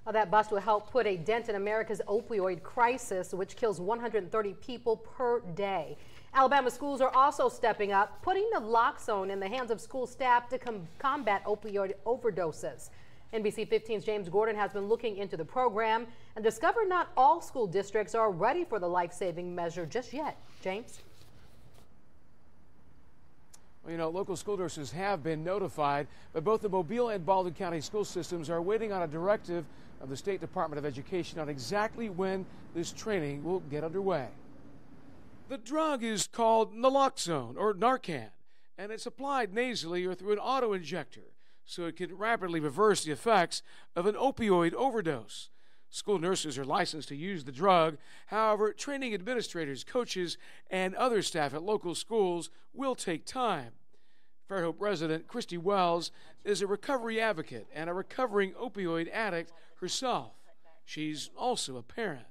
Well, that bust will help put a dent in America's opioid crisis, which kills 130 people per day. Alabama schools are also stepping up, putting the naloxone in the hands of school staff to combat opioid overdoses. NBC 15's James Gordon has been looking into the program and discovered not all school districts are ready for the life-saving measure just yet. James? Well, you know, local school nurses have been notified, but both the Mobile and Baldwin County school systems are waiting on a directive of the State Department of Education on exactly when this training will get underway. The drug is called naloxone, or Narcan, and it's applied nasally or through an auto-injector, so it can rapidly reverse the effects of an opioid overdose. School nurses are licensed to use the drug. However, training administrators, coaches, and other staff at local schools will take time. Fairhope resident Christy Wells is a recovery advocate and a recovering opioid addict herself. She's also a parent.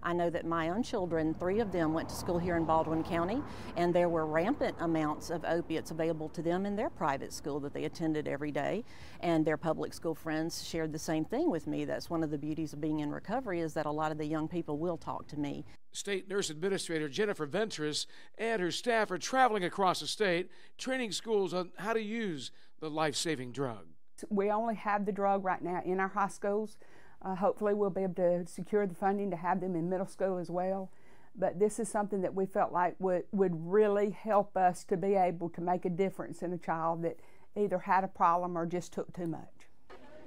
I know that my own children, 3 of them went to school here in Baldwin County, and there were rampant amounts of opiates available to them in their private school that they attended every day, and their public school friends shared the same thing with me. That's one of the beauties of being in recovery, is that a lot of the young people will talk to me. State Nurse Administrator Jennifer Ventris and her staff are traveling across the state, training schools on how to use the life-saving drug. We only have the drug right now in our high schools. Hopefully we'll be able to secure the funding to have them in middle school as well. But this is something that we felt like would really help us to be able to make a difference in a child that either had a problem or just took too much.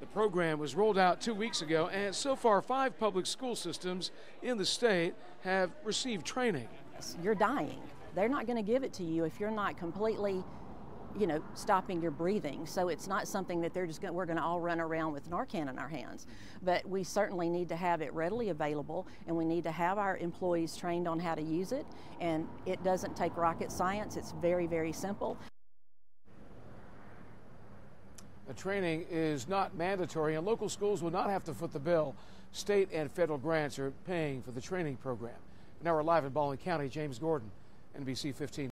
The program was rolled out 2 weeks ago, and so far 5 public school systems in the state have received training. You're dying. They're not going to give it to you if you're not completely, stopping your breathing. So it's not something that we're going to all run around with Narcan in our hands. But we certainly need to have it readily available, and we need to have our employees trained on how to use it. And it doesn't take rocket science. It's very, very simple. The training is not mandatory, and local schools will not have to foot the bill. State and federal grants are paying for the training program. Now we're live in Baldwin County. James Gordon, NBC 15.